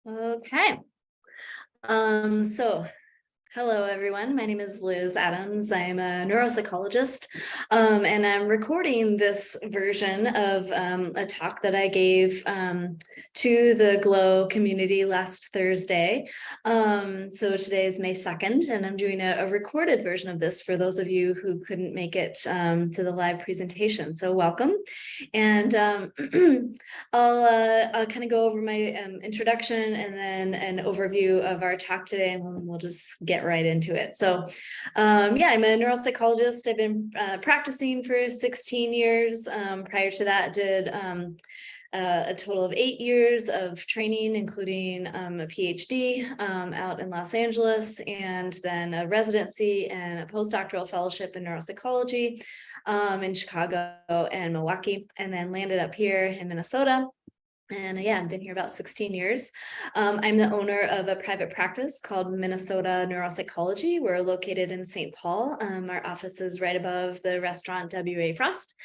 Okay. So hello everyone. My name is Liz Adams. I'm a neuropsychologist, and I'm recording this version of a talk that I gave to the GLO community last Thursday. So today is May 2nd, and I'm doing a recorded version of this for those of you who couldn't make it to the live presentation. So welcome. And I'll kind of go over my introduction and then an overview of our talk today, and we'll just get right into it. So yeah, I'm a neuropsychologist. I've been practicing for 16 years. Prior to that, did a total of 8 years of training, including a PhD out in Los Angeles, and then a residency and a post-doctoral fellowship in neuropsychology in Chicago and Milwaukee, and then landed up here in Minnesota. And yeah, I've been here about 16 years. I'm the owner of a private practice called Minnesota Neuropsychology. We're located in St. Paul. Our office is right above the restaurant W.A. Frost.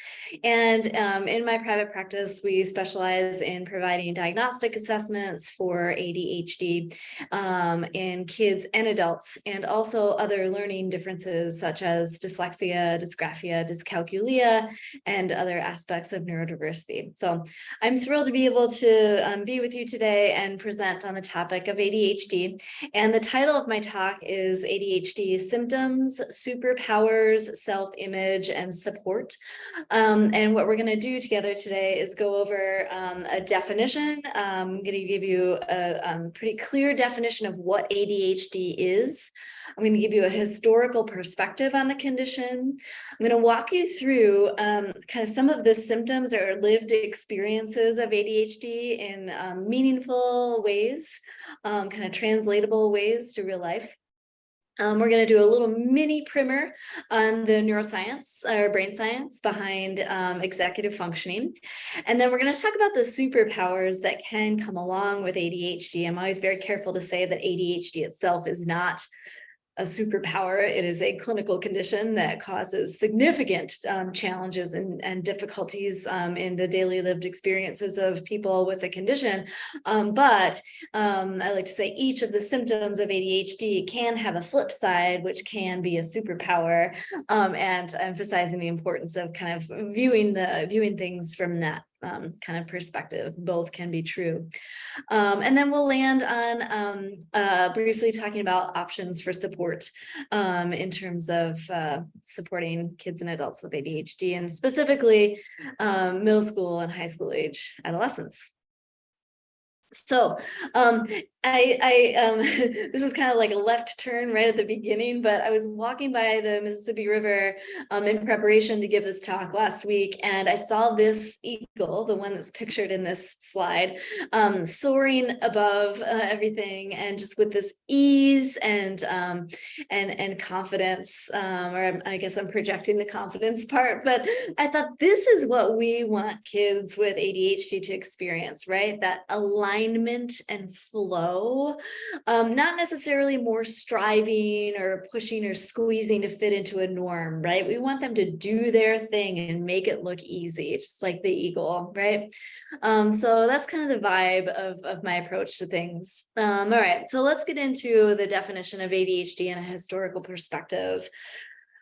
And in my private practice, we specialize in providing diagnostic assessments for ADHD in kids and adults, and also other learning differences such as dyslexia, dysgraphia, dyscalculia, and other aspects of neurodiversity. So I'm thrilled to be able to be with you today and present on the topic of ADHD. And the title of my talk is ADHD Symptoms, Superpowers, Self-Image, and Support. And what we're going to do together today is go over a definition. I'm going to give you a pretty clear definition of what ADHD is. I'm going to give you a historical perspective on the condition. I'm going to walk you through kind of some of the symptoms or lived experiences of ADHD in meaningful ways, kind of translatable ways to real life. We're going to do a little mini primer on the neuroscience or brain science behind executive functioning. And then we're going to talk about the superpowers that can come along with ADHD. I'm always very careful to say that ADHD itself is not a superpower. It is a clinical condition that causes significant challenges and difficulties in the daily lived experiences of people with the condition. But I like to say each of the symptoms of ADHD can have a flip side, which can be a superpower, and emphasizing the importance of kind of viewing things from that kind of perspective. Both can be true. And then we'll land on briefly talking about options for support in terms of supporting kids and adults with ADHD, and specifically middle school and high school age adolescents. So this is kind of like a left turn right at the beginning, but I was walking by the Mississippi River in preparation to give this talk last week, and I saw this eagle, the one that's pictured in this slide, soaring above everything, and just with this ease and confidence, or I guess I'm projecting the confidence part, but I thought this is what we want kids with ADHD to experience, right? That alignment and flow, not necessarily more striving or pushing or squeezing to fit into a norm, right? We want them to do their thing and make it look easy, just like the eagle, right? So that's kind of the vibe of my approach to things. All right, so let's get into the definition of ADHD in a historical perspective.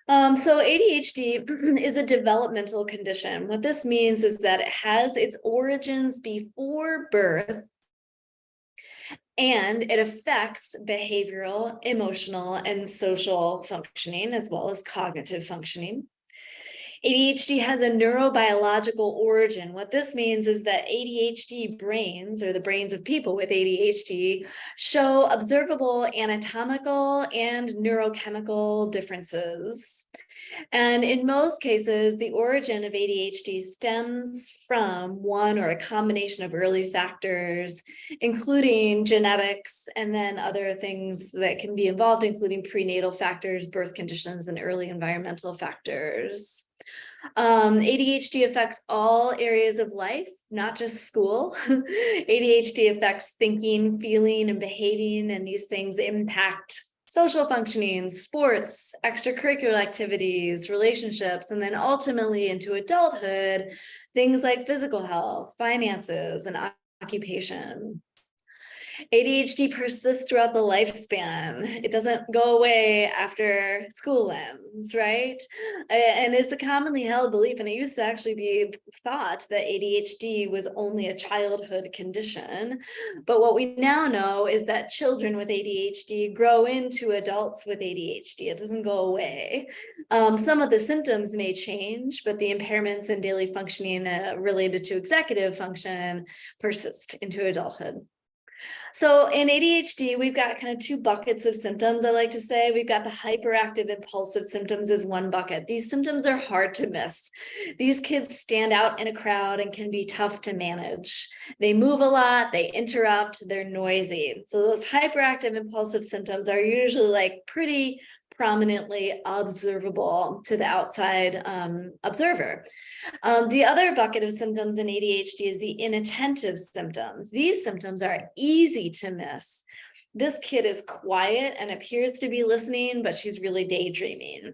So ADHD is a developmental condition. What this means is that it has its origins before birth, and it affects behavioral, emotional, and social functioning, as well as cognitive functioning. ADHD has a neurobiological origin. What this means is that ADHD brains, or the brains of people with ADHD, show observable anatomical and neurochemical differences. And in most cases, the origin of ADHD stems from one or a combination of early factors, including genetics, and then other things that can be involved, including prenatal factors, birth conditions, and early environmental factors. ADHD affects all areas of life, not just school. ADHD affects thinking, feeling, and behaving, and these things impact social functioning, sports, extracurricular activities, relationships, and then ultimately into adulthood, things like physical health, finances, and occupation. ADHD persists throughout the lifespan. It doesn't go away after school ends, right? And it's a commonly held belief, and it used to actually be thought that ADHD was only a childhood condition. But what we now know is that children with ADHD grow into adults with ADHD. It doesn't go away. Some of the symptoms may change, but the impairments in daily functioning related to executive function persist into adulthood. So in ADHD, we've got kind of two buckets of symptoms, I like to say. We've got the hyperactive impulsive symptoms as one bucket. These symptoms are hard to miss. These kids stand out in a crowd and can be tough to manage. They move a lot, they interrupt, they're noisy. So those hyperactive impulsive symptoms are usually like pretty prominently observable to the outside observer. The other bucket of symptoms in ADHD is the inattentive symptoms. These symptoms are easy to miss. This kid is quiet and appears to be listening, but she's really daydreaming.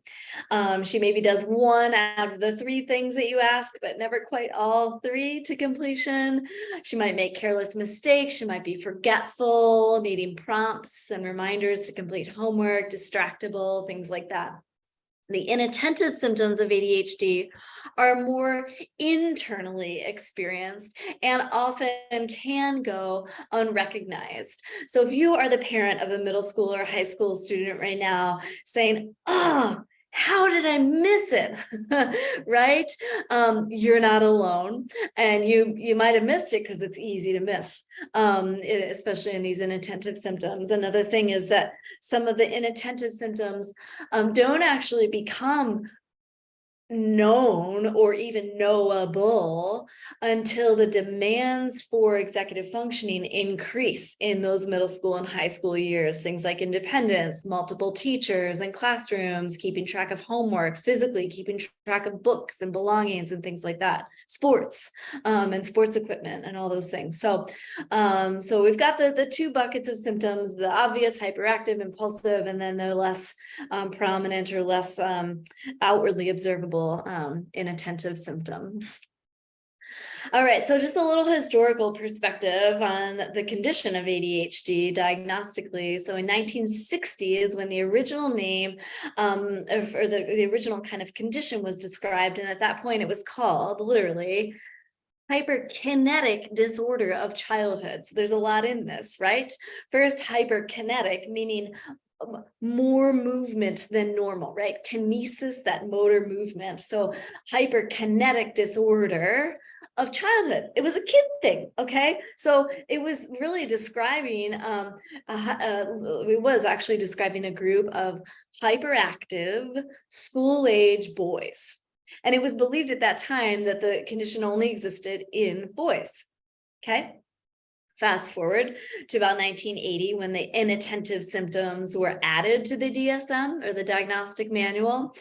She maybe does one out of the three things that you ask, but never quite all three to completion. She might make careless mistakes. She might be forgetful, needing prompts and reminders to complete homework, distractible, things like that. The inattentive symptoms of ADHD are more internally experienced and often can go unrecognized. So if you are the parent of a middle school or high school student right now saying, oh, how did I miss it? Right? You're not alone. And you might have missed it because it's easy to miss, especially in these inattentive symptoms. Another thing is that some of the inattentive symptoms don't actually become known or even knowable until the demands for executive functioning increase in those middle school and high school years. Things like independence, multiple teachers and classrooms, keeping track of homework, physically keeping track of books and belongings and things like that, sports and sports equipment and all those things. So we've got the two buckets of symptoms, the obvious hyperactive, impulsive, and then the less prominent or less outwardly observable inattentive symptoms. All right, so just a little historical perspective on the condition of ADHD diagnostically. So in 1960 is when the original name or the original kind of condition was described. And at that point it was called literally hyperkinetic disorder of childhood. So there's a lot in this, right? First, hyperkinetic, meaning more movement than normal, right? Kinesis, that motor movement. So hyperkinetic disorder of childhood. It was a kid thing, okay? So it was really describing, it was actually describing a group of hyperactive school-age boys. And it was believed at that time that the condition only existed in boys, okay? Fast forward to about 1980 when the inattentive symptoms were added to the DSM or the diagnostic manual.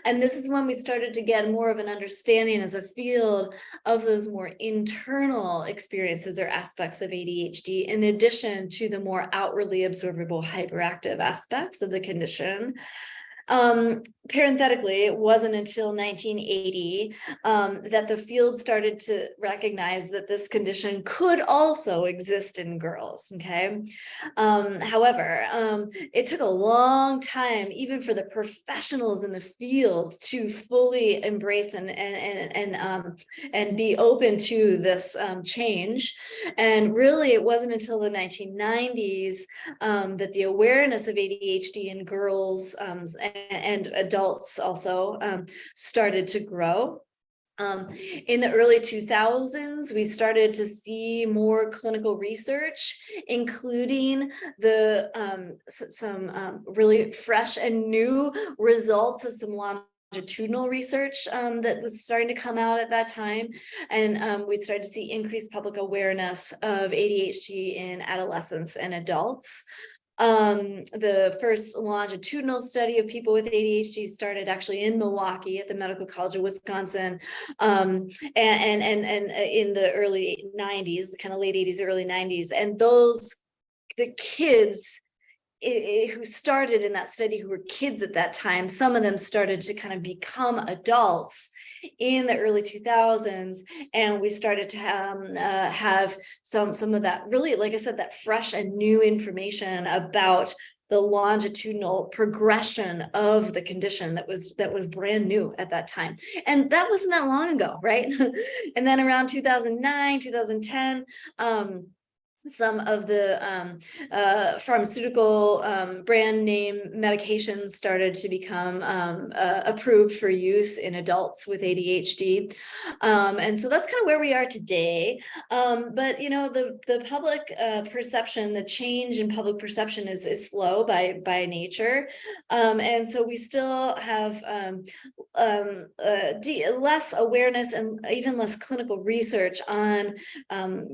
And this is when we started to get more of an understanding as a field of those more internal experiences or aspects of ADHD, in addition to the more outwardly observable hyperactive aspects of the condition. Parenthetically, it wasn't until 1980 that the field started to recognize that this condition could also exist in girls, okay? However, it took a long time, even for the professionals in the field, to fully embrace and be open to this change. And really, it wasn't until the 1990s that the awareness of ADHD in girls and adults also started to grow. In the early 2000s, we started to see more clinical research, including the some really fresh and new results of some longitudinal research that was starting to come out at that time. And we started to see increased public awareness of ADHD in adolescents and adults. The first longitudinal study of people with ADHD started actually in Milwaukee at the Medical College of Wisconsin, and in the early 90s, kind of late 80s, early 90s. And the kids who started in that study, who were kids at that time, some of them started to kind of become adults in the early 2000s, and we started to have some of that really, like I said, that fresh and new information about the longitudinal progression of the condition that was brand new at that time. And that wasn't that long ago, right? And then around 2009, 2010, some of the pharmaceutical brand name medications started to become approved for use in adults with ADHD. And so that's kind of where we are today. But, you know, the public perception, the change in public perception is slow by nature. And so we still have less awareness and even less clinical research on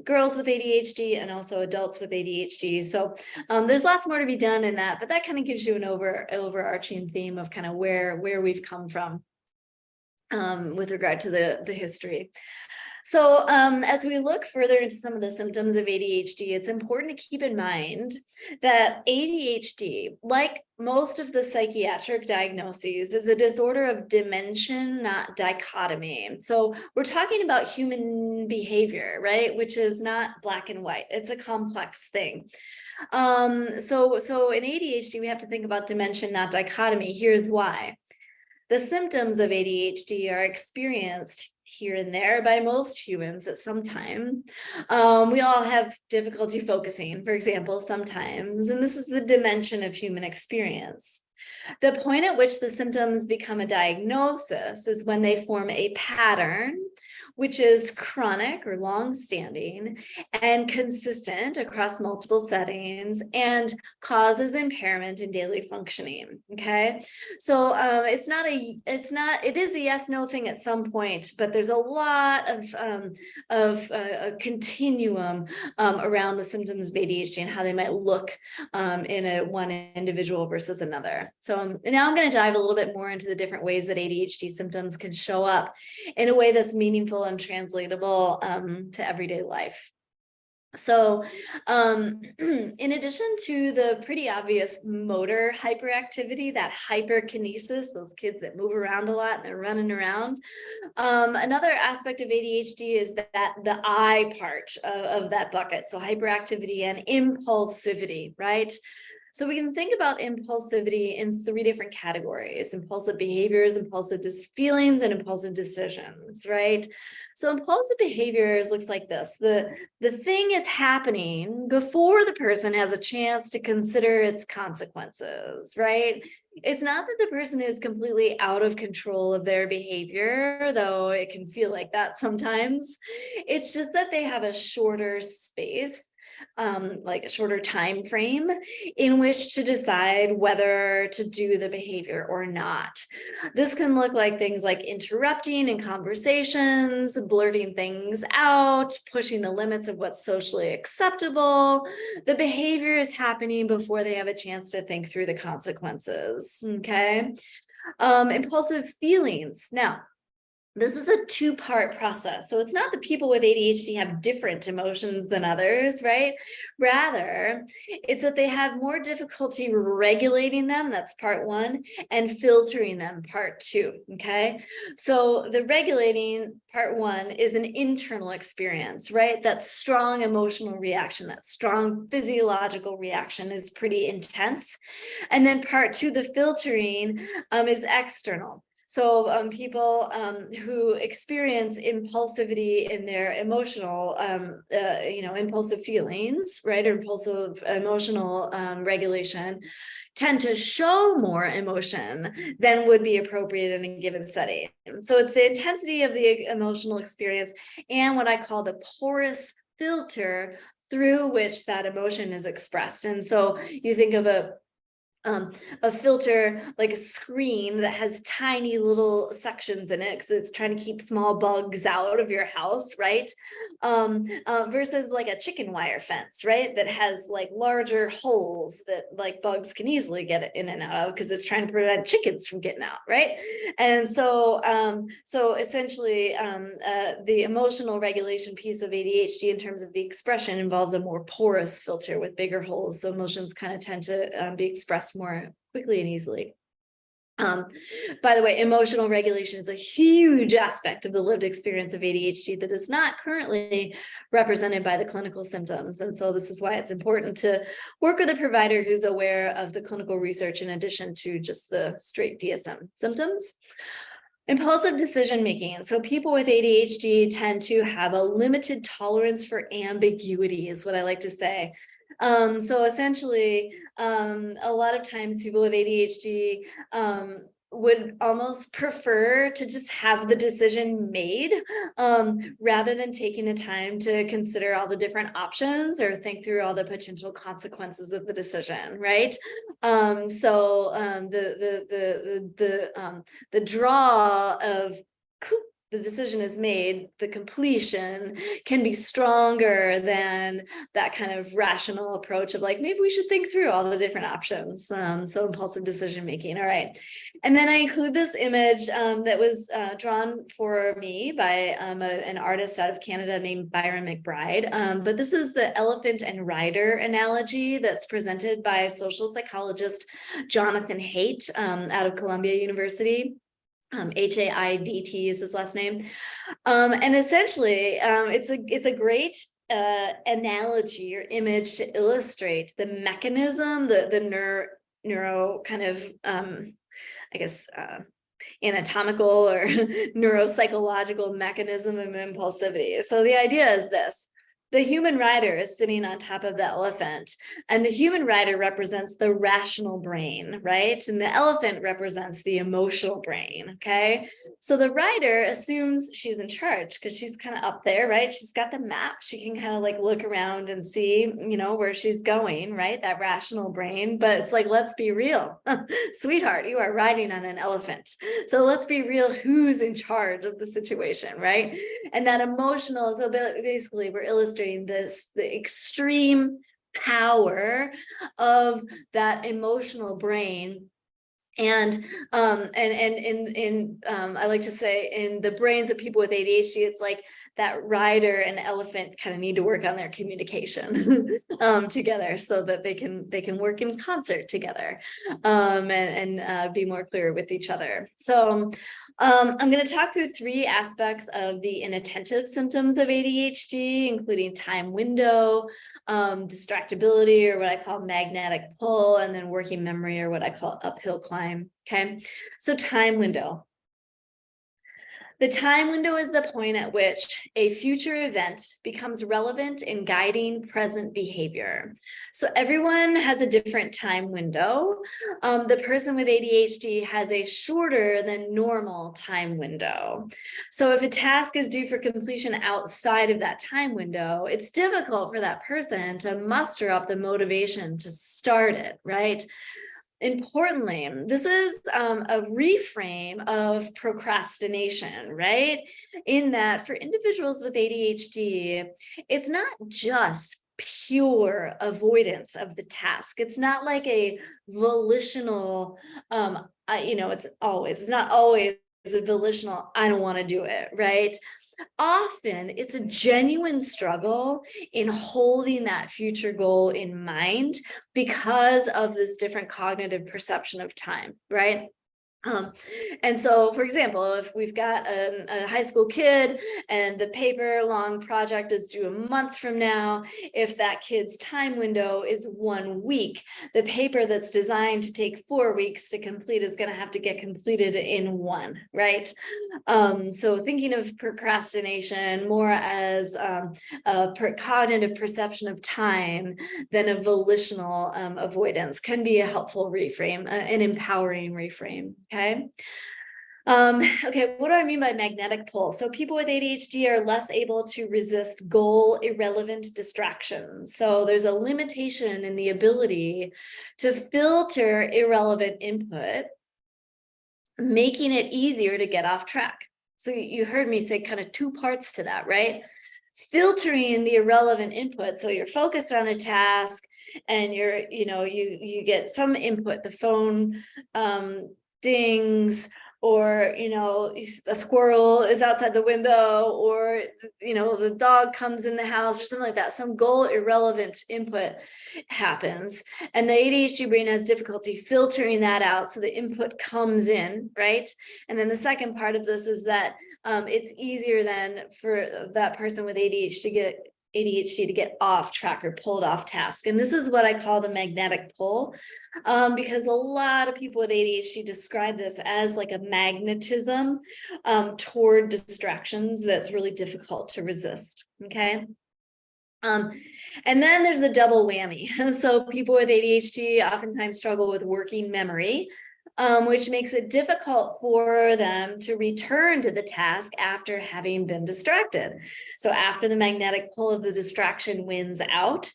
girls with ADHD and also adults with ADHD. So there's lots more to be done in that, but that kind of gives you an overarching theme of kind of where we've come from with regard to the history. So as we look further into some of the symptoms of ADHD, it's important to keep in mind that ADHD, like most of the psychiatric diagnoses, is a disorder of dimension, not dichotomy. So we're talking about human behavior, right? Which is not black and white. It's a complex thing. So in ADHD, we have to think about dimension, not dichotomy. Here's why. The symptoms of ADHD are experienced here and there by most humans at some time. We all have difficulty focusing, for example, sometimes, and this is the dimension of human experience. The point at which the symptoms become a diagnosis is when they form a pattern, which is chronic or long-standing and consistent across multiple settings and causes impairment in daily functioning. Okay, so it is a yes/no thing at some point, but there's a lot of a continuum around the symptoms of ADHD and how they might look in one individual versus another. So now I'm going to dive a little bit more into the different ways that ADHD symptoms can show up in a way that's meaningful and translatable to everyday life. So in addition to the pretty obvious motor hyperactivity, that hyperkinesis, those kids that move around a lot and they're running around, another aspect of ADHD is that the I part of that bucket. So hyperactivity and impulsivity, right? So we can think about impulsivity in three different categories: impulsive behaviors, impulsive feelings, and impulsive decisions, right? So impulsive behaviors looks like this. The thing is happening before the person has a chance to consider its consequences, right? It's not that the person is completely out of control of their behavior, though it can feel like that sometimes. It's just that they have a shorter space, like a shorter time frame in which to decide whether to do the behavior or not. This can look like things like interrupting in conversations, blurting things out, pushing the limits of what's socially acceptable. The behavior is happening before they have a chance to think through the consequences. Okay. Impulsive feelings. Now, this is a two-part process. So it's not that people with ADHD have different emotions than others, right? Rather, it's that they have more difficulty regulating them, that's part one, and filtering them, part two, okay? So the regulating, part one, is an internal experience, right? That strong emotional reaction, that strong physiological reaction is pretty intense. And then part two, the filtering, is external. So people who experience impulsivity in their emotional, impulsive feelings, right, or impulsive emotional regulation, tend to show more emotion than would be appropriate in a given setting. So it's the intensity of the emotional experience and what I call the porous filter through which that emotion is expressed. And so you think of a filter like a screen that has tiny little sections in it because it's trying to keep small bugs out of your house, right? Versus like a chicken wire fence, right? That has like larger holes that like bugs can easily get in and out of because it's trying to prevent chickens from getting out, right? And so, so essentially, the emotional regulation piece of ADHD in terms of the expression involves a more porous filter with bigger holes. So emotions kind of tend to be expressed more quickly and easily. By the way, emotional regulation is a huge aspect of the lived experience of ADHD that is not currently represented by the clinical symptoms. And so this is why it's important to work with a provider who's aware of the clinical research in addition to just the straight DSM symptoms. Impulsive decision making. So people with ADHD tend to have a limited tolerance for ambiguity, is what I like to say. So essentially, a lot of times people with ADHD would almost prefer to just have the decision made rather than taking the time to consider all the different options or think through all the potential consequences of the decision, right? The draw of the decision is made, the completion can be stronger than that kind of rational approach of like, maybe we should think through all the different options. So impulsive decision making. All right. And then I include this image that was drawn for me by an artist out of Canada named Byron McBride. But this is the elephant and rider analogy that's presented by social psychologist Jonathan Haidt out of Columbia University. Haidt is his last name. And essentially, it's a great analogy or image to illustrate the mechanism, the neuro kind of, I guess, anatomical or neuropsychological mechanism of impulsivity. So the idea is this. The human rider is sitting on top of the elephant, and the human rider represents the rational brain, right? And the elephant represents the emotional brain, okay? So the rider assumes she's in charge because she's kind of up there, right? She's got the map. She can kind of like look around and see, you know, where she's going, right? That rational brain. But it's like, let's be real. Sweetheart, you are riding on an elephant. So let's be real. Who's in charge of the situation, right? And that emotional, so basically we're illustrating the extreme power of that emotional brain. And I like to say in the brains of people with ADHD, it's like that rider and elephant kind of need to work on their communication together so that they can work in concert together and be more clear with each other. So I'm going to talk through 3 aspects of the inattentive symptoms of ADHD, including time window, distractibility, or what I call magnetic pull, and then working memory, or what I call uphill climb. Okay, so time window. The time window is the point at which a future event becomes relevant in guiding present behavior. So everyone has a different time window. The person with ADHD has a shorter than normal time window. So if a task is due for completion outside of that time window, it's difficult for that person to muster up the motivation to start it, right? Importantly, this is a reframe of procrastination, right? In that for individuals with ADHD, it's not just pure avoidance of the task. It's not like a volitional, it's not always a volitional, I don't want to do it, right? Often it's a genuine struggle in holding that future goal in mind because of this different cognitive perception of time, right? And so, for example, if we've got a high school kid and the paper long project is due a month from now, if that kid's time window is 1 week, the paper that's designed to take 4 weeks to complete is going to have to get completed in 1, right? So thinking of procrastination more as a cognitive perception of time than a volitional avoidance can be a helpful reframe, an empowering reframe. Okay. Okay, what do I mean by magnetic pull? So people with ADHD are less able to resist goal irrelevant distractions. So there's a limitation in the ability to filter irrelevant input, making it easier to get off track. So you heard me say kind of 2 parts to that, right? Filtering the irrelevant input. So you're focused on a task and you get some input, the phone dings, or, a squirrel is outside the window, or, the dog comes in the house or something like that. Some goal irrelevant input happens. And the ADHD brain has difficulty filtering that out. So the input comes in, right? And then the second part of this is that it's easier then for that person with ADHD to get off track or pulled off task. And this is what I call the magnetic pull, because a lot of people with ADHD describe this as like a magnetism toward distractions that's really difficult to resist. Okay. And then there's the double whammy. So people with ADHD oftentimes struggle with working memory, which makes it difficult for them to return to the task after having been distracted. So after the magnetic pull of the distraction wins out,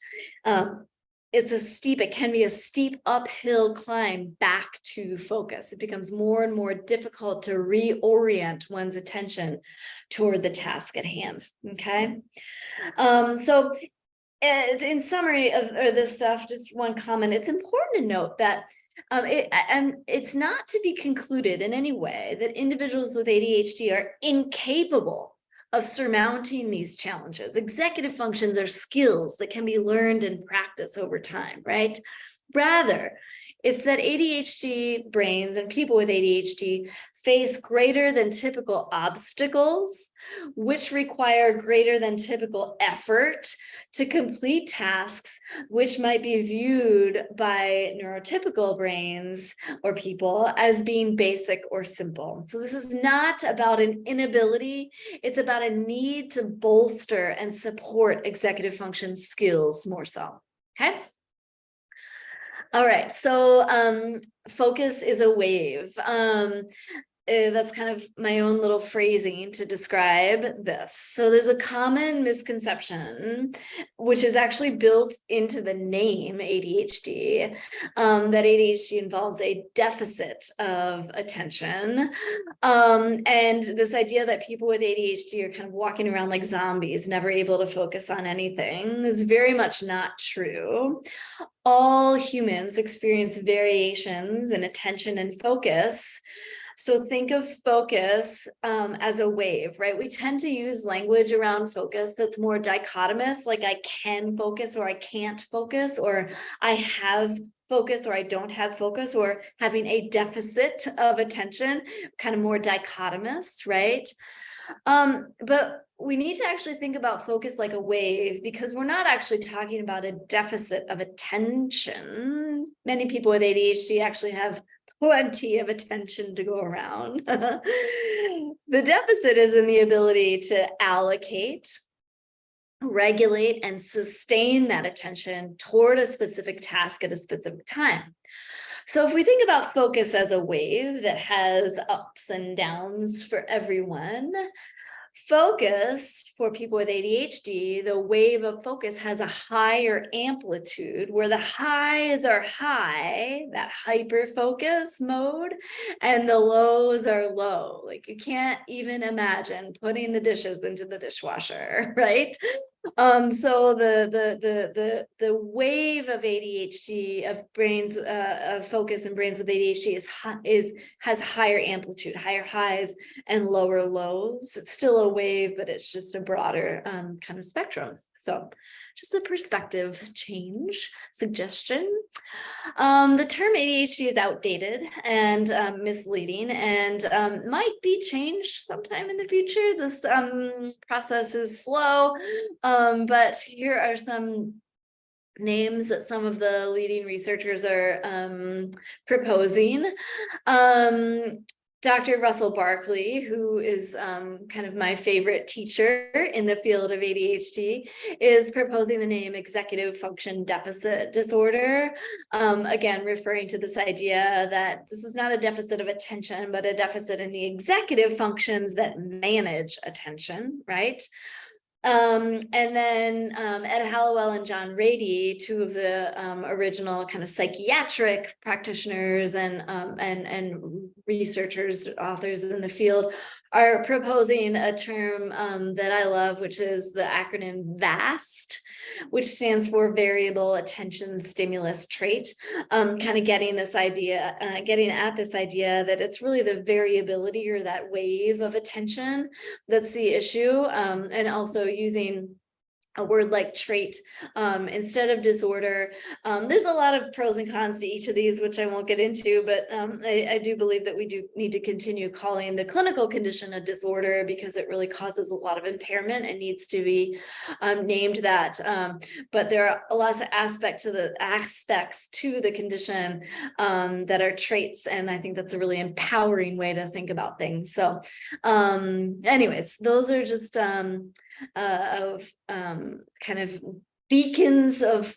it can be a steep uphill climb back to focus. It becomes more and more difficult to reorient one's attention toward the task at hand. Okay. So in summary of this stuff, just one comment. It's important to note that it's not to be concluded in any way that individuals with ADHD are incapable of surmounting these challenges. Executive functions are skills that can be learned and practiced over time, right? Rather, it's that ADHD brains and people with ADHD face greater than typical obstacles, which require greater than typical effort to complete tasks, which might be viewed by neurotypical brains or people as being basic or simple. So this is not about an inability, it's about a need to bolster and support executive function skills more so, okay? All right, so focus is a wave. That's kind of my own little phrasing to describe this. So there's a common misconception, which is actually built into the name ADHD, that ADHD involves a deficit of attention. And this idea that people with ADHD are kind of walking around like zombies, never able to focus on anything, is very much not true. All humans experience variations in attention and focus. So think of focus as a wave, right? We tend to use language around focus that's more dichotomous, like I can focus or I can't focus, or I have focus or I don't have focus, or having a deficit of attention, kind of more dichotomous, right? But we need to actually think about focus like a wave, because we're not actually talking about a deficit of attention. Many people with ADHD actually have plenty of attention to go around. The deficit is in the ability to allocate, regulate, and sustain that attention toward a specific task at a specific time. So if we think about focus as a wave that has ups and downs for everyone, focus for people with ADHD, the wave of focus has a higher amplitude, where the highs are high, that hyper focus mode, and the lows are low. Like you can't even imagine putting the dishes into the dishwasher, right? So the wave of ADHD, of brains, of focus and brains with ADHD has higher amplitude, higher highs and lower lows. It's still a wave, but it's just a broader kind of spectrum. So just a perspective change suggestion. The term ADHD is outdated and misleading, and might be changed sometime in the future. This process is slow, but here are some names that some of the leading researchers are proposing. Dr. Russell Barkley, who is kind of my favorite teacher in the field of ADHD, is proposing the name executive function deficit disorder. Again, referring to this idea that this is not a deficit of attention, but a deficit in the executive functions that manage attention, right? And then Ed Hallowell and John Rady, two of the original kind of psychiatric practitioners and researchers, authors in the field, are proposing a term that I love, which is the acronym VAST, which stands for Variable Attention Stimulus Trait, kind of getting this idea, getting at this idea that it's really the variability or that wave of attention that's the issue, and also using a word like trait instead of disorder. There's a lot of pros and cons to each of these, which I won't get into, but I do believe that we do need to continue calling the clinical condition a disorder because it really causes a lot of impairment and needs to be named that. But there are lots of aspects to the condition that are traits, and I think that's a really empowering way to think about things. So anyways, those are just kind of beacons of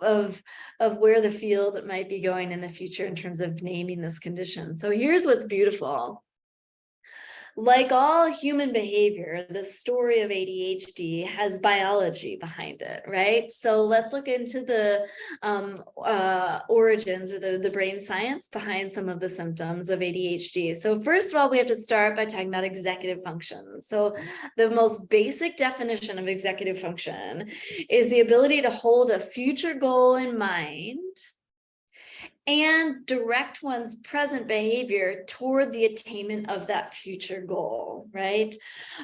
where the field might be going in the future in terms of naming this condition. So here's what's beautiful. Like all human behavior, the story of ADHD has biology behind it, right? So let's look into the origins or the brain science behind some of the symptoms of ADHD. So first of all, we have to start by talking about executive function. So the most basic definition of executive function is the ability to hold a future goal in mind and direct one's present behavior toward the attainment of that future goal, right?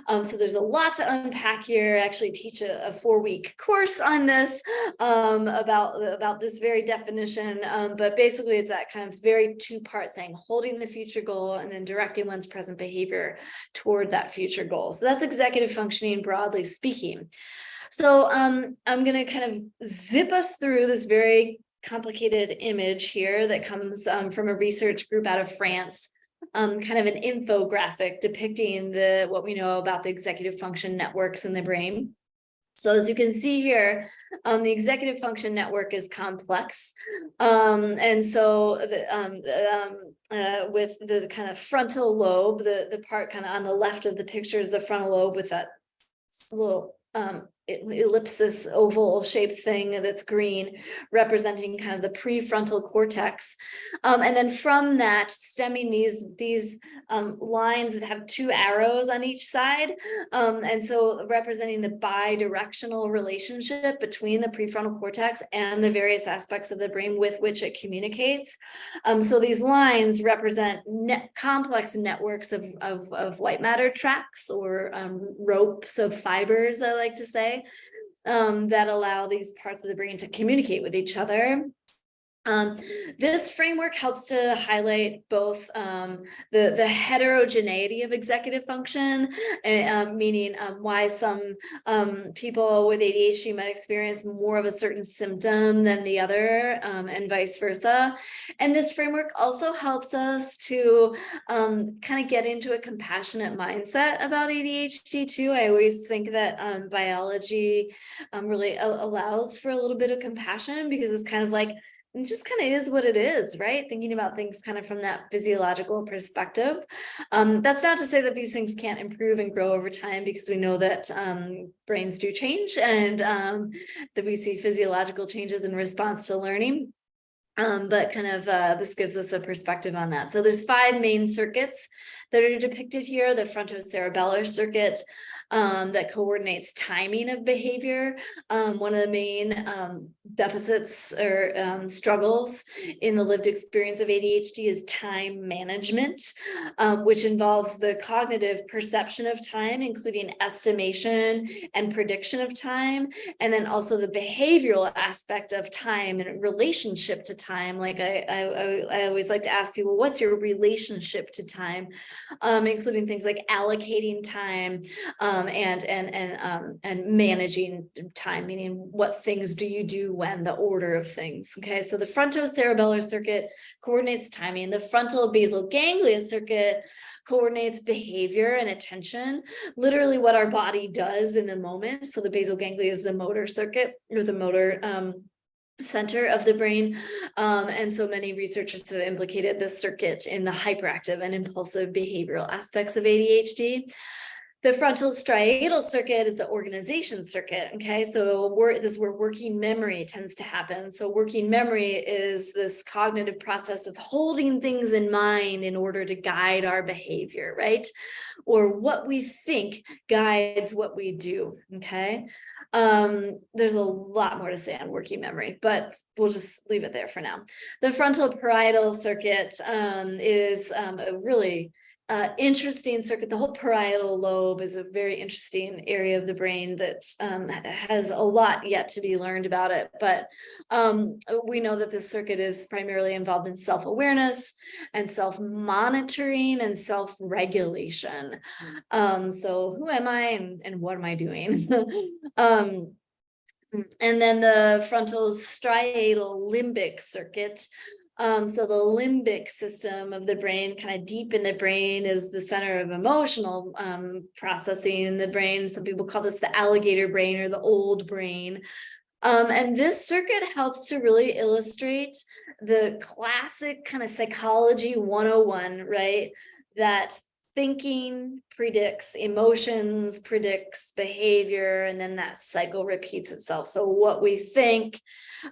So there's a lot to unpack here. I actually teach a 4-week course on this about this very definition, but basically it's that kind of very two-part thing, holding the future goal and then directing one's present behavior toward that future goal. So that's executive functioning, broadly speaking. So I'm going to kind of zip us through this very complicated image here that comes from a research group out of France, kind of an infographic depicting what we know about the executive function networks in the brain. So as you can see here, the executive function network is complex. And so with the kind of frontal lobe, the part kind of on the left of the picture is the frontal lobe with that little ellipsis oval shaped thing that's green, representing kind of the prefrontal cortex, and then from that stemming these lines that have 2 arrows on each side, and so representing the bi-directional relationship between the prefrontal cortex and the various aspects of the brain with which it communicates. So these lines represent complex networks of white matter tracks or ropes of fibers, I like to say, that allow these parts of the brain to communicate with each other. This framework helps to highlight both the heterogeneity of executive function, meaning why some people with ADHD might experience more of a certain symptom than the other, and vice versa. And this framework also helps us to kind of get into a compassionate mindset about ADHD too. I always think that biology really allows for a little bit of compassion, because it's kind of like, it just kind of is what it is, right? Thinking about things kind of from that physiological perspective. That's not to say that these things can't improve and grow over time, because we know that brains do change, and that we see physiological changes in response to learning. But kind of this gives us a perspective on that. So there's 5 main circuits that are depicted here. The frontocerebellar circuit, that coordinates timing of behavior. One of the main deficits or struggles in the lived experience of ADHD is time management, which involves the cognitive perception of time, including estimation and prediction of time, and then also the behavioral aspect of time and relationship to time. Like I always like to ask people, what's your relationship to time? Including things like allocating time, and managing time, meaning what things do you do when, the order of things. Okay, so the frontocerebellar circuit coordinates timing. The frontal basal ganglia circuit coordinates behavior and attention, literally what our body does in the moment. So the basal ganglia is the motor circuit, or the motor center of the brain, and so many researchers have implicated this circuit in the hyperactive and impulsive behavioral aspects of ADHD. The frontal striatal circuit is the organization circuit. Okay, so this is where working memory tends to happen. So working memory is this cognitive process of holding things in mind in order to guide our behavior, right? Or what we think guides what we do. Okay. There's a lot more to say on working memory, but we'll just leave it there for now. The frontal parietal circuit is a really interesting circuit. The whole parietal lobe is a very interesting area of the brain that has a lot yet to be learned about it. But we know that this circuit is primarily involved in self-awareness and self-monitoring and self-regulation. So who am I and what am I doing? And then the frontal striatal limbic circuit. So the limbic system of the brain, kind of deep in the brain, is the center of emotional processing in the brain. Some people call this the alligator brain or the old brain. And this circuit helps to really illustrate the classic kind of psychology 101, right? That thinking predicts emotions, predicts behavior, and then that cycle repeats itself. So what we think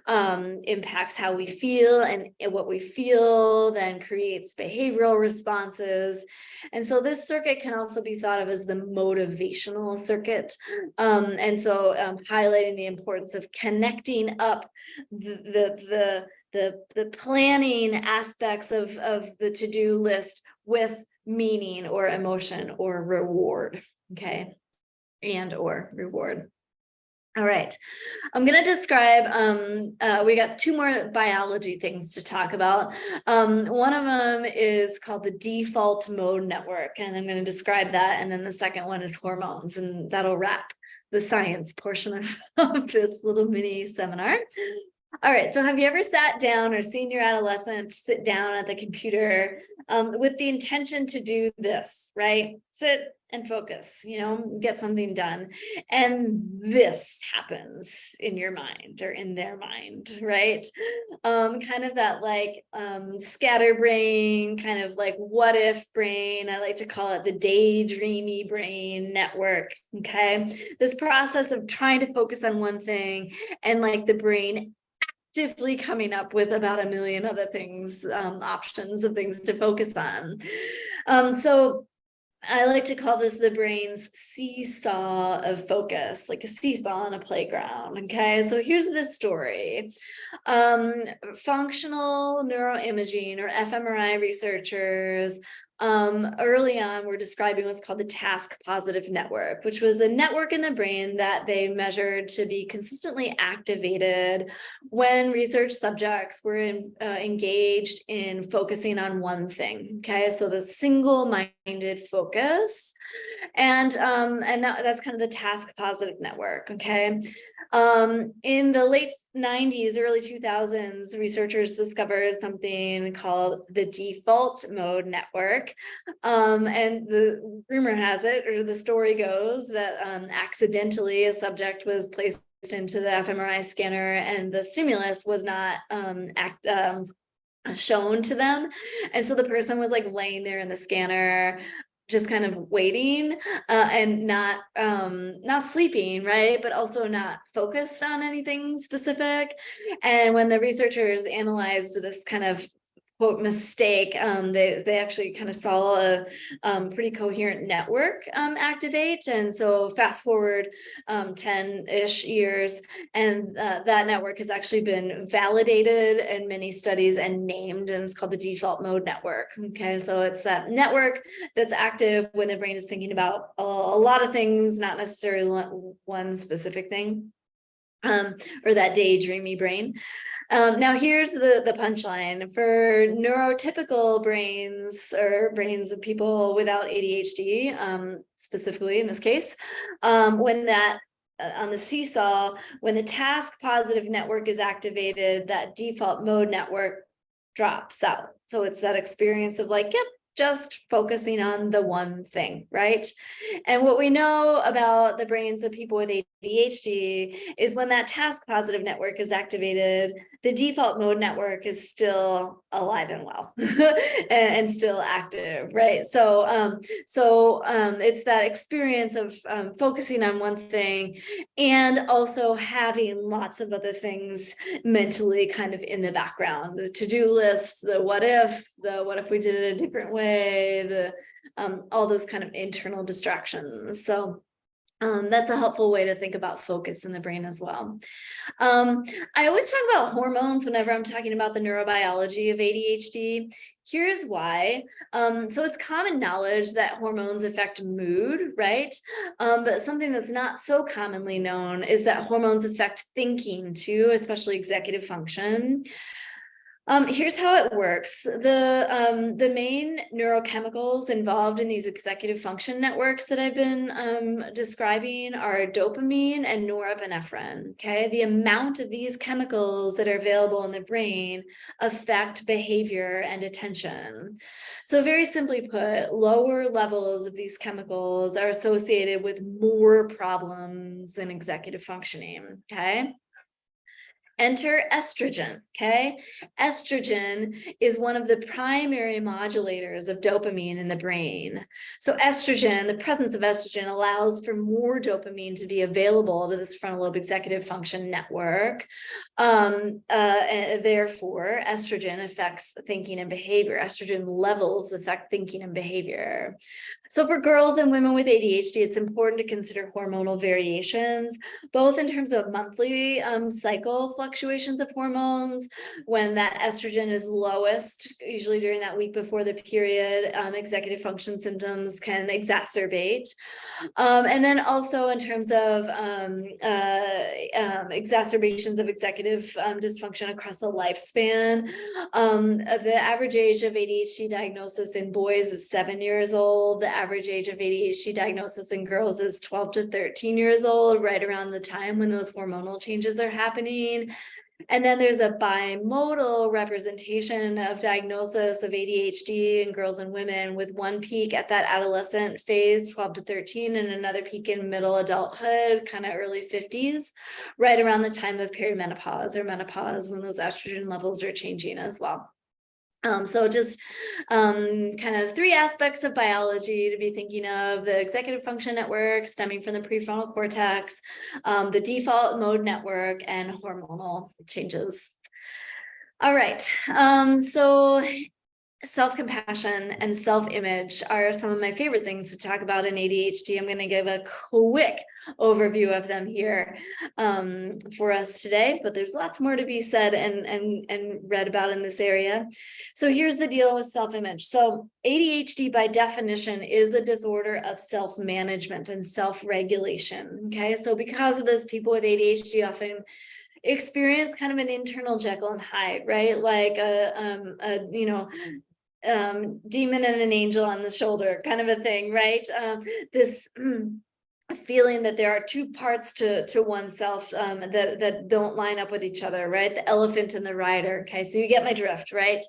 impacts how we feel, and what we feel then creates behavioral responses. And so this circuit can also be thought of as the motivational circuit. And so highlighting the importance of connecting up the planning aspects of the to-do list with meaning or emotion or reward. Okay, and or reward. All right, I'm going to describe, we got two more biology things to talk about. One of them is called the default mode network, and I'm going to describe that. And then the second one is hormones, and that'll wrap the science portion of this little mini seminar. All right, so have you ever sat down or seen your adolescent sit down at the computer with the intention to do this, right? Sit and focus, get something done. And this happens in your mind or in their mind, right? Kind of that like scatterbrain, kind of like what if brain. I like to call it the daydreamy brain network, okay? This process of trying to focus on one thing and like the brain actively coming up with about a million other things, options of things to focus on. So I like to call this the brain's seesaw of focus, like a seesaw on a playground. Okay, so here's the story. Functional neuroimaging or fMRI researchers early on were describing what's called the task positive network, which was a network in the brain that they measured to be consistently activated when research subjects were engaged in focusing on one thing. Okay, so the single-minded focus, and that's kind of the task positive network. Okay. In the late 90s, early 2000s, researchers discovered something called the default mode network. And the rumor has it, or the story goes, that accidentally a subject was placed into the fMRI scanner and the stimulus was not shown to them. And so the person was like laying there in the scanner, just kind of waiting and not sleeping, right? But also not focused on anything specific. And when the researchers analyzed this kind of quote mistake, they actually kind of saw a pretty coherent network activate. And so fast forward 10-ish years, and that network has actually been validated in many studies and named, and it's called the default mode network. Okay, so it's that network that's active when the brain is thinking about a lot of things, not necessarily one specific thing, or that daydreamy brain. Now here's the punchline. For neurotypical brains, or brains of people without ADHD, specifically in this case, when that on the seesaw, when the task positive network is activated, that default mode network drops out. So it's that experience of like, yep, just focusing on the one thing, right? And what we know about the brains of people with ADHD is when that task positive network is activated, the default mode network is still alive and well and still active, right? So it's that experience of focusing on one thing and also having lots of other things mentally kind of in the background, the to-do list, the what if we did it a different way, the all those kind of internal distractions. So that's a helpful way to think about focus in the brain as well. I always talk about hormones whenever I'm talking about the neurobiology of ADHD. Here's why. So it's common knowledge that hormones affect mood, right? But something that's not so commonly known is that hormones affect thinking too, especially executive function. Here's how it works. The main neurochemicals involved in these executive function networks that I've been describing are dopamine and norepinephrine. Okay, the amount of these chemicals that are available in the brain affect behavior and attention. So very simply put, lower levels of these chemicals are associated with more problems in executive functioning. Okay. Enter estrogen, okay? Estrogen is one of the primary modulators of dopamine in the brain. So estrogen, the presence of estrogen allows for more dopamine to be available to this frontal lobe executive function network. Therefore, estrogen affects thinking and behavior. Estrogen levels affect thinking and behavior. So for girls and women with ADHD, it's important to consider hormonal variations, both in terms of monthly cycle fluctuations of hormones, when that estrogen is lowest, usually during that week before the period, executive function symptoms can exacerbate. And then also in terms of exacerbations of executive dysfunction across the lifespan. The average age of ADHD diagnosis in boys is 7 years old. The average age of ADHD diagnosis in girls is 12 to 13 years old, right around the time when those hormonal changes are happening. And then there's a bimodal representation of diagnosis of ADHD in girls and women, with one peak at that adolescent phase, 12 to 13, and another peak in middle adulthood, kind of early 50s, right around the time of perimenopause or menopause, when those estrogen levels are changing as well. So just kind of three aspects of biology to be thinking of: the executive function network stemming from the prefrontal cortex, the default mode network, and hormonal changes. All right, so self-compassion and self-image are some of my favorite things to talk about in ADHD. I'm going to give a quick overview of them here for us today, but there's lots more to be said and read about in this area. So here's the deal with self-image. So ADHD by definition is a disorder of self-management and self-regulation. Okay, so because of this, people with ADHD often experience kind of an internal Jekyll and Hyde, right? Like a demon and an angel on the shoulder kind of a thing, right? This feeling that there are two parts to oneself that don't line up with each other, right? The elephant and the rider. Okay, so you get my drift, right?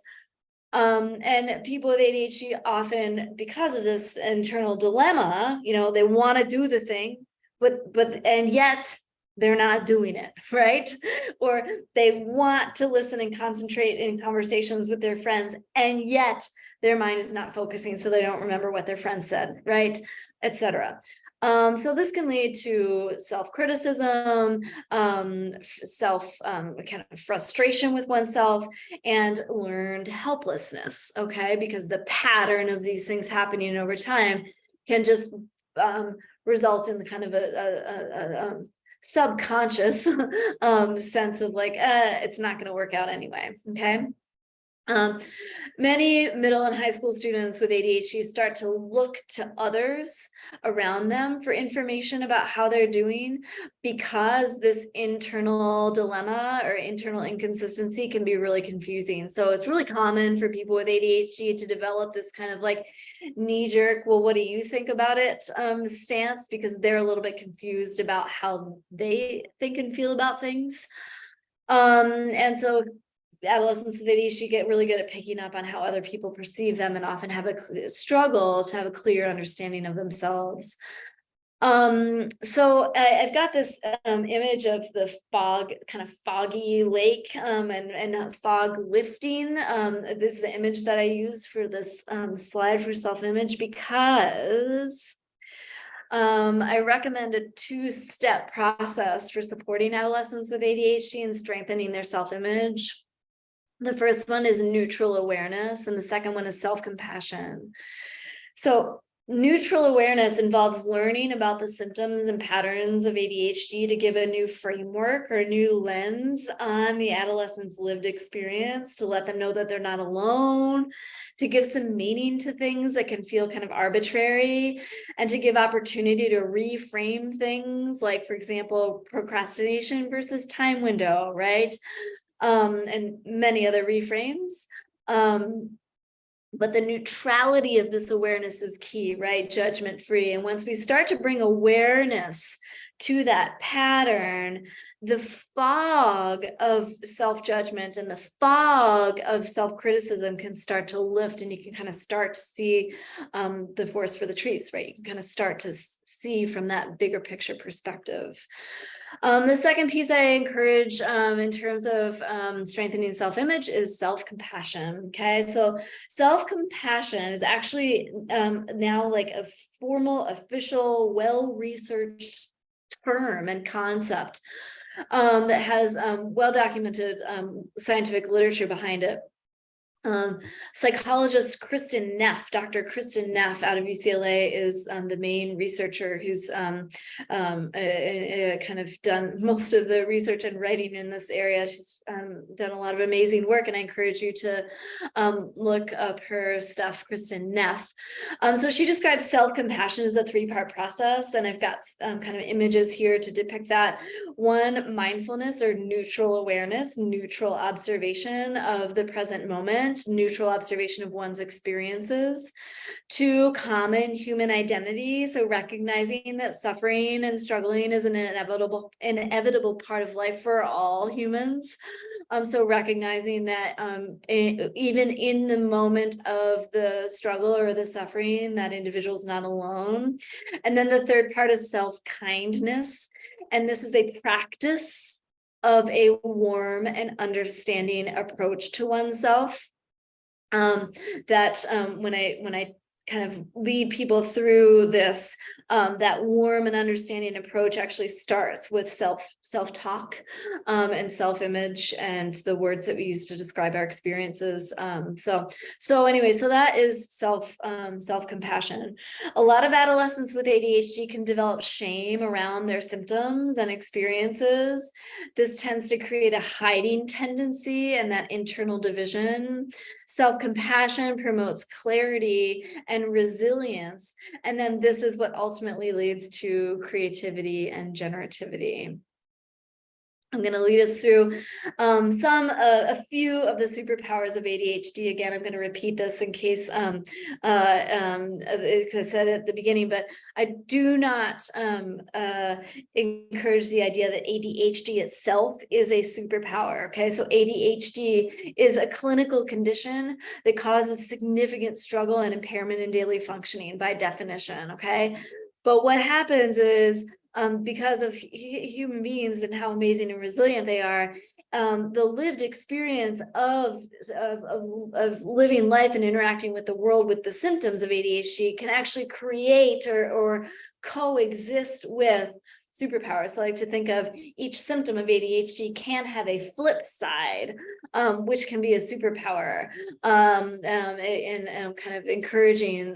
And people with ADHD often, because of this internal dilemma, they want to do the thing, and yet they're not doing it, right? Or they want to listen and concentrate in conversations with their friends, and yet their mind is not focusing, so they don't remember what their friends said, right? Etc. So this can lead to self-criticism, kind of frustration with oneself, and learned helplessness, okay? Because the pattern of these things happening over time can just result in the kind of a subconscious sense of like, it's not going to work out anyway, okay? Many middle and high school students with ADHD start to look to others around them for information about how they're doing, because this internal dilemma or internal inconsistency can be really confusing. So it's really common for people with ADHD to develop this kind of like knee-jerk, well, what do you think about it stance, because they're a little bit confused about how they think and feel about things. And so adolescents with ADHD get really good at picking up on how other people perceive them, and often have a struggle to have a clear understanding of themselves. So I've got this image of the fog, kind of foggy lake, and fog lifting. This is the image that I use for this slide for self-image, because I recommend a two-step process for supporting adolescents with ADHD and strengthening their self-image. The first one is neutral awareness, and the second one is self-compassion. So neutral awareness involves learning about the symptoms and patterns of ADHD to give a new framework or a new lens on the adolescent's lived experience, to let them know that they're not alone, to give some meaning to things that can feel kind of arbitrary, and to give opportunity to reframe things like, for example, procrastination versus time window, right? And many other reframes. But the neutrality of this awareness is key, right? Judgment free. And once we start to bring awareness to that pattern, the fog of self-judgment and the fog of self-criticism can start to lift, and you can kind of start to see the forest for the trees, right? You can kind of start to see from that bigger picture perspective. The second piece I encourage in terms of strengthening self-image is self-compassion. Okay, so self-compassion is actually now like a formal, official, well-researched term and concept that has well-documented scientific literature behind it. Psychologist Kristen Neff, Dr. Kristen Neff out of UCLA is the main researcher who's kind of done most of the research and writing in this area. She's done a lot of amazing work, and I encourage you to look up her stuff, Kristen Neff. So she describes self-compassion as a three-part process, and I've got kind of images here to depict that. One, mindfulness or neutral awareness, neutral observation of the present moment, neutral observation of one's experiences. Two, common human identity, so recognizing that suffering and struggling is an inevitable part of life for all humans. So recognizing that even in the moment of the struggle or the suffering, that individual is not alone. And then the third part is self-kindness, and this is a practice of a warm and understanding approach to oneself. That when I kind of lead people through this, that warm and understanding approach actually starts with self-talk and self-image and the words that we use to describe our experiences. So anyway, so that is self-compassion. A lot of adolescents with ADHD can develop shame around their symptoms and experiences. This tends to create a hiding tendency and that internal division. Self-compassion promotes clarity and resilience. And then this is what ultimately leads to creativity and generativity. I'm going to lead us through a few of the superpowers of ADHD. Again, I'm going to repeat this in case, as I said at the beginning, but I do not encourage the idea that ADHD itself is a superpower. Okay, so ADHD is a clinical condition that causes significant struggle and impairment in daily functioning by definition. Okay, but what happens is, because of human beings and how amazing and resilient they are, the lived experience of living life and interacting with the world with the symptoms of ADHD can actually create or coexist with superpowers. So I like to think of each symptom of ADHD can have a flip side, which can be a superpower, and kind of encouraging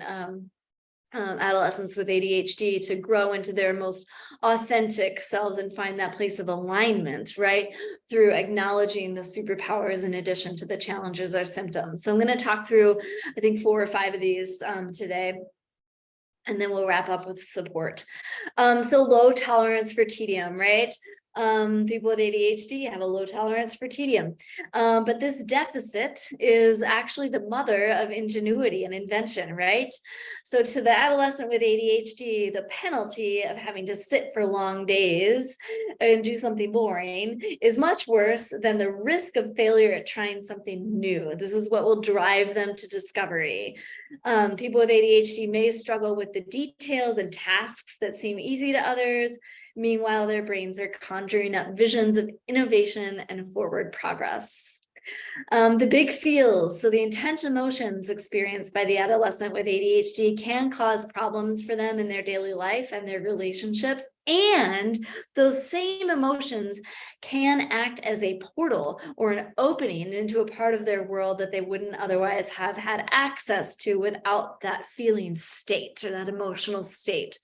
adolescents with ADHD to grow into their most authentic selves and find that place of alignment, right? Through acknowledging the superpowers in addition to the challenges or symptoms. So I'm going to talk through, I think, 4 or 5 of these today, and then we'll wrap up with support. So low tolerance for tedium, right? People with ADHD have a low tolerance for tedium. But this deficit is actually the mother of ingenuity and invention, right? So to the adolescent with ADHD, the penalty of having to sit for long days and do something boring is much worse than the risk of failure at trying something new. This is what will drive them to discovery. People with ADHD may struggle with the details and tasks that seem easy to others. Meanwhile, their brains are conjuring up visions of innovation and forward progress. The big feels, so the intense emotions experienced by the adolescent with ADHD can cause problems for them in their daily life and their relationships. And those same emotions can act as a portal or an opening into a part of their world that they wouldn't otherwise have had access to without that feeling state or that emotional state.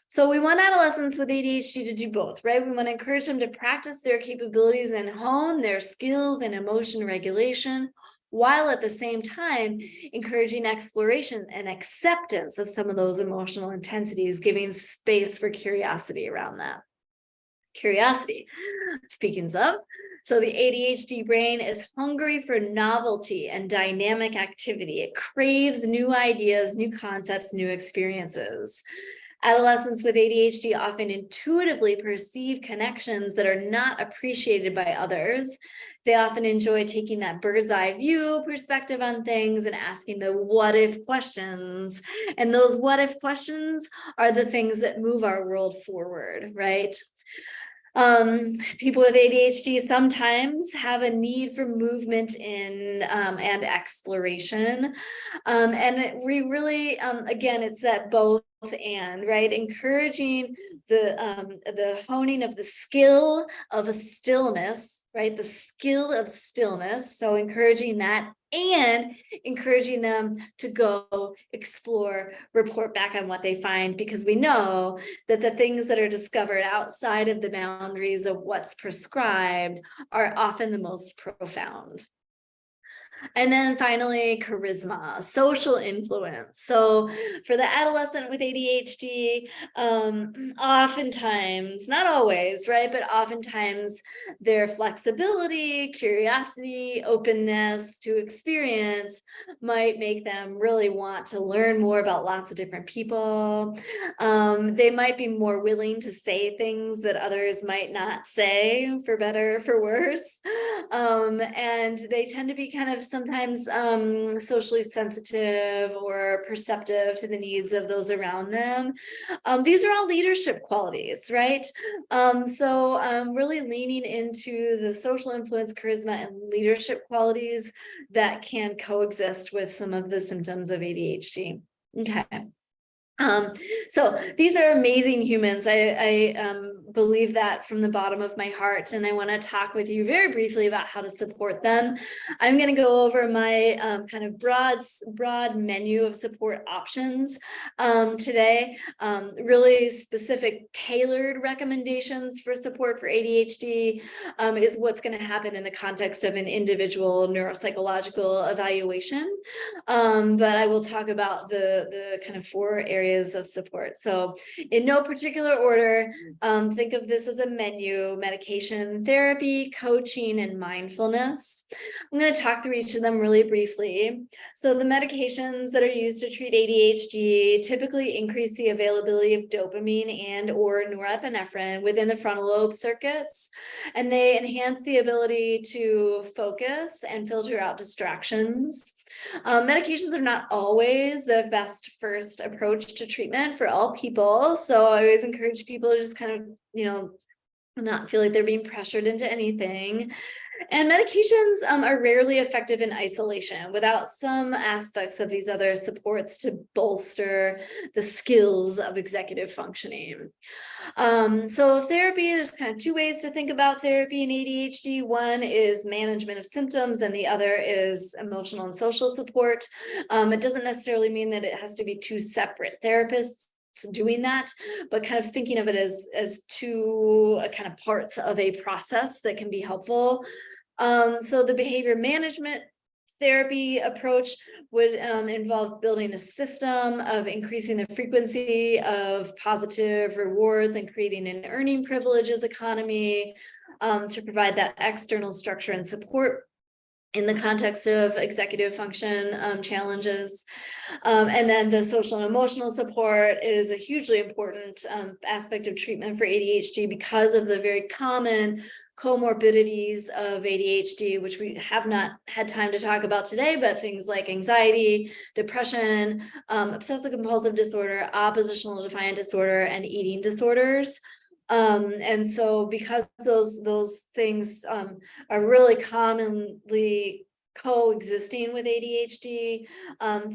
So we want adolescents with ADHD to do both, right? We want to encourage them to practice their capabilities and hone their skills in emotion regulation, while at the same time encouraging exploration and acceptance of some of those emotional intensities, giving space for curiosity around that. Curiosity, speaking of, so the ADHD brain is hungry for novelty and dynamic activity. It craves new ideas, new concepts, new experiences. Adolescents with ADHD often intuitively perceive connections that are not appreciated by others. They often enjoy taking that bird's eye view perspective on things and asking the what if questions. And those what if questions are the things that move our world forward, right? People with ADHD sometimes have a need for movement in and exploration. We really, again, it's that both and, right? Encouraging the honing of the skill of stillness, right? The skill of stillness. So encouraging that and encouraging them to go explore, report back on what they find, because we know that the things that are discovered outside of the boundaries of what's prescribed are often the most profound. And then finally, charisma, social influence. So for the adolescent with ADHD, oftentimes, not always, right, but oftentimes their flexibility, curiosity, openness to experience might make them really want to learn more about lots of different people. They might be more willing to say things that others might not say, for better or for worse. And they tend to be kind of sometimes socially sensitive or perceptive to the needs of those around them. These are all leadership qualities, right? So really leaning into the social influence, charisma, and leadership qualities that can coexist with some of the symptoms of ADHD. Okay. So these are amazing humans. I believe that from the bottom of my heart, and I want to talk with you very briefly about how to support them. I'm going to go over my kind of broad menu of support options today. Really specific, tailored recommendations for support for ADHD is what's going to happen in the context of an individual neuropsychological evaluation. But I will talk about the kind of 4 areas of support. So in no particular order, think of this as a menu: medication, therapy, coaching, and mindfulness. I'm going to talk through each of them really briefly. So the medications that are used to treat ADHD typically increase the availability of dopamine and or norepinephrine within the frontal lobe circuits, and they enhance the ability to focus and filter out distractions. Medications are not always the best first approach to treatment for all people. So I always encourage people to just kind of, not feel like they're being pressured into anything. And medications are rarely effective in isolation without some aspects of these other supports to bolster the skills of executive functioning. So therapy, there's kind of 2 ways to think about therapy in ADHD. One is management of symptoms, and the other is emotional and social support. It doesn't necessarily mean that it has to be 2 separate therapists doing that, but kind of thinking of it as 2 kind of parts of a process that can be helpful. So the behavior management therapy approach would involve building a system of increasing the frequency of positive rewards and creating an earning privileges economy to provide that external structure and support in the context of executive function challenges. And then the social and emotional support is a hugely important aspect of treatment for ADHD because of the very common comorbidities of ADHD, which we have not had time to talk about today, but things like anxiety, depression, obsessive compulsive disorder, oppositional defiant disorder, and eating disorders. And so because those things are really commonly coexisting with ADHD,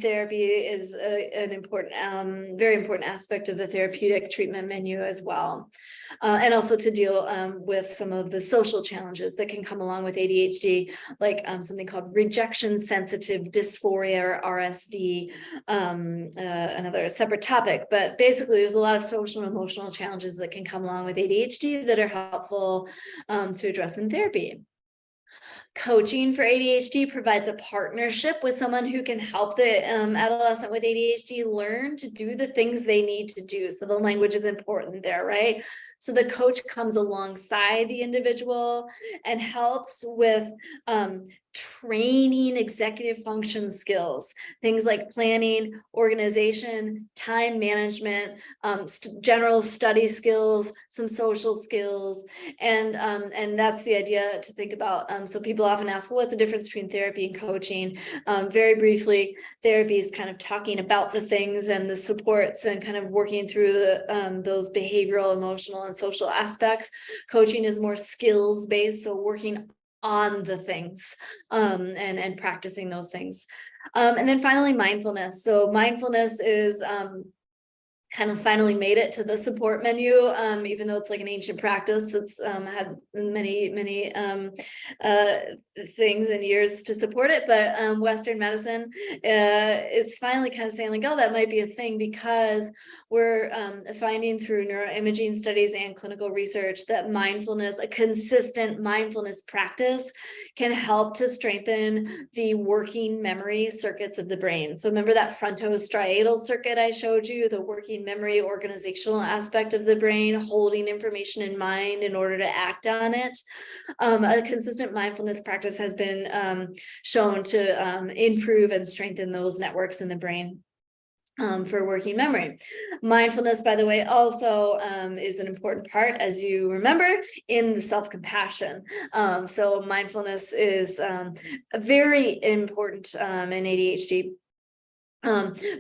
therapy is an important, very important aspect of the therapeutic treatment menu as well. And also to deal with some of the social challenges that can come along with ADHD, like something called rejection sensitive dysphoria, or RSD, another separate topic. But basically, there's a lot of social and emotional challenges that can come along with ADHD that are helpful to address in therapy. Coaching for ADHD provides a partnership with someone who can help the adolescent with ADHD learn to do the things they need to do. So the language is important there, right? So the coach comes alongside the individual and helps with training executive function skills, things like planning, organization, time management, general study skills, some social skills, and that's the idea to think about. So people often ask, well, what's the difference between therapy and coaching? Very briefly, therapy is kind of talking about the things and the supports and kind of working through the, those behavioral, emotional, and social aspects. Coaching is more skills based, so working on the things and practicing those things. And then finally, mindfulness. So mindfulness is kind of finally made it to the support menu, even though it's like an ancient practice that's had many things and years to support it. But Western medicine is finally kind of saying like, oh, that might be a thing, because we're finding through neuroimaging studies and clinical research that mindfulness, a consistent mindfulness practice, can help to strengthen the working memory circuits of the brain. So remember that frontostriatal circuit I showed you, the working memory organizational aspect of the brain, holding information in mind in order to act on it. A consistent mindfulness practice has been shown to improve and strengthen those networks in the brain. For working memory. Mindfulness, by the way, also is an important part, as you remember, in the self-compassion. So mindfulness is very important in ADHD.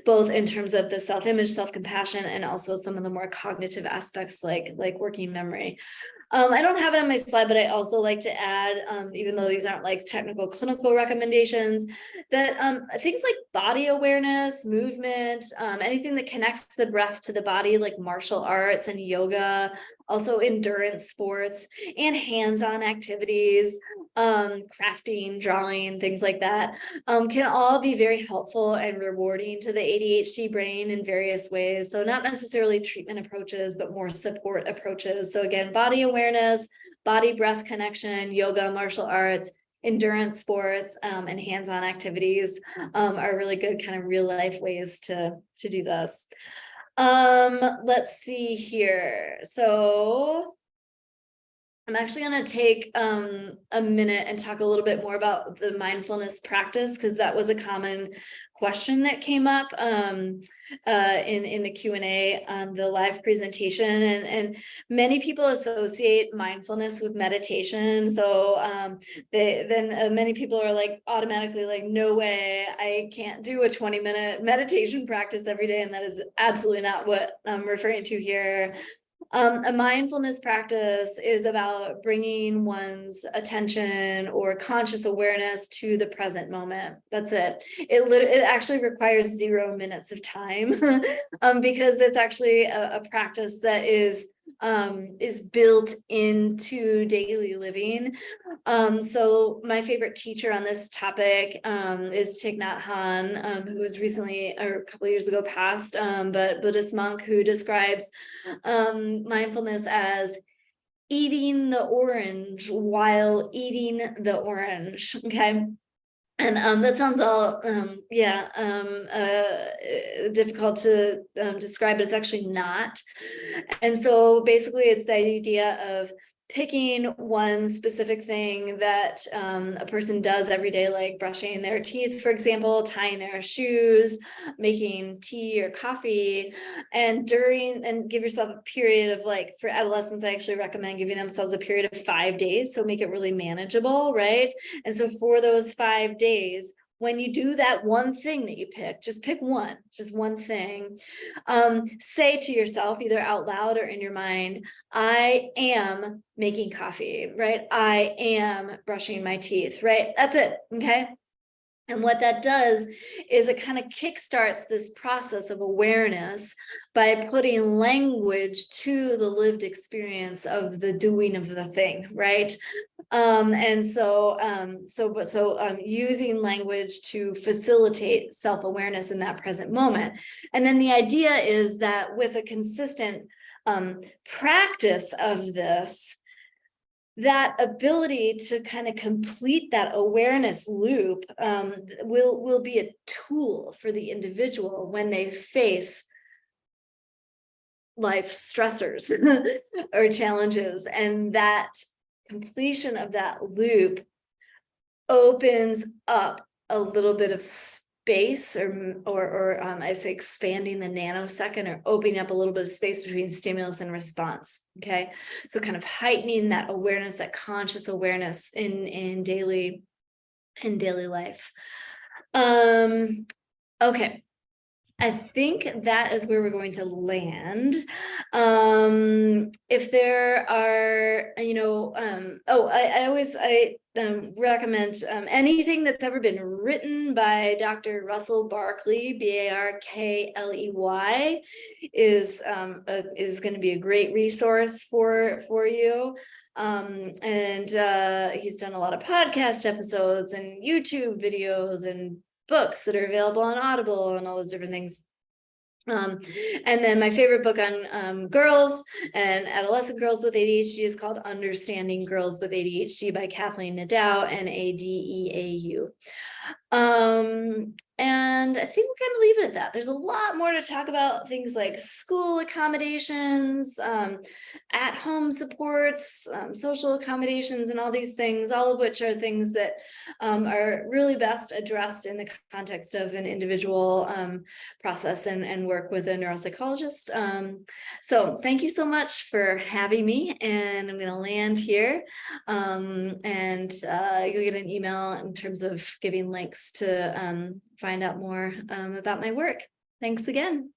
Both in terms of the self-image, self-compassion, and also some of the more cognitive aspects like working memory. I don't have it on my slide, but I also like to add, even though these aren't like technical clinical recommendations, that things like body awareness, movement, anything that connects the breath to the body, like martial arts and yoga, also endurance sports and hands-on activities, crafting, drawing, things like that, can all be very helpful and rewarding to the ADHD brain in various ways. So not necessarily treatment approaches, but more support approaches. So again, body awareness, body breath connection, yoga, martial arts, endurance sports, and hands-on activities are really good kind of real life ways to do this. Let's see here. So I'm actually going to take a minute and talk a little bit more about the mindfulness practice, because that was a common question that came up in the Q&A on the live presentation, and many people associate mindfulness with meditation. So many people are like automatically like, no way, I can't do a 20-minute meditation practice every day, and that is absolutely not what I'm referring to here. A mindfulness practice is about bringing one's attention or conscious awareness to the present moment. That's it. It actually requires 0 minutes of time because it's actually a practice that is built into daily living. So my favorite teacher on this topic is Thich Nhat Hanh, who was recently, or a couple of years ago, passed, but Buddhist monk who describes mindfulness as eating the orange while eating the orange. Okay. And that sounds all, difficult to describe, but it's actually not. And so basically it's the idea of picking one specific thing that a person does every day, like brushing their teeth, for example, tying their shoes, making tea or coffee, and give yourself a period of, like, for adolescents, I actually recommend giving themselves a period of 5 days. So make it really manageable, right? And so for those 5 days, when you do that one thing that you pick, just pick one, just one thing, say to yourself, either out loud or in your mind, I am making coffee, right? I am brushing my teeth, right? That's it, okay? And what that does is it kind of kickstarts this process of awareness by putting language to the lived experience of the doing of the thing, right? Using language to facilitate self-awareness in that present moment. And then the idea is that with a consistent practice of this, that ability to kind of complete that awareness loop will be a tool for the individual when they face life stressors or challenges. And that completion of that loop opens up a little bit of space, or I say expanding the nanosecond, or opening up a little bit of space between stimulus and response. Okay, so kind of heightening that awareness, that conscious awareness in daily life. Okay, I think that is where we're going to land. If there are, I recommend anything that's ever been written by Dr. Russell Barkley, Barkley, is going to be a great resource for you. He's done a lot of podcast episodes and YouTube videos and books that are available on Audible and all those different things. And then my favorite book on girls and adolescent girls with ADHD is called Understanding Girls with ADHD by Kathleen Nadeau, Nadeau. And I think we're going to leave it at that. There's a lot more to talk about, things like school accommodations, at-home supports, social accommodations, and all these things, all of which are things that are really best addressed in the context of an individual process and work with a neuropsychologist. So thank you so much for having me, and I'm going to land here. You'll get an email in terms of giving links to find out more about my work. Thanks again.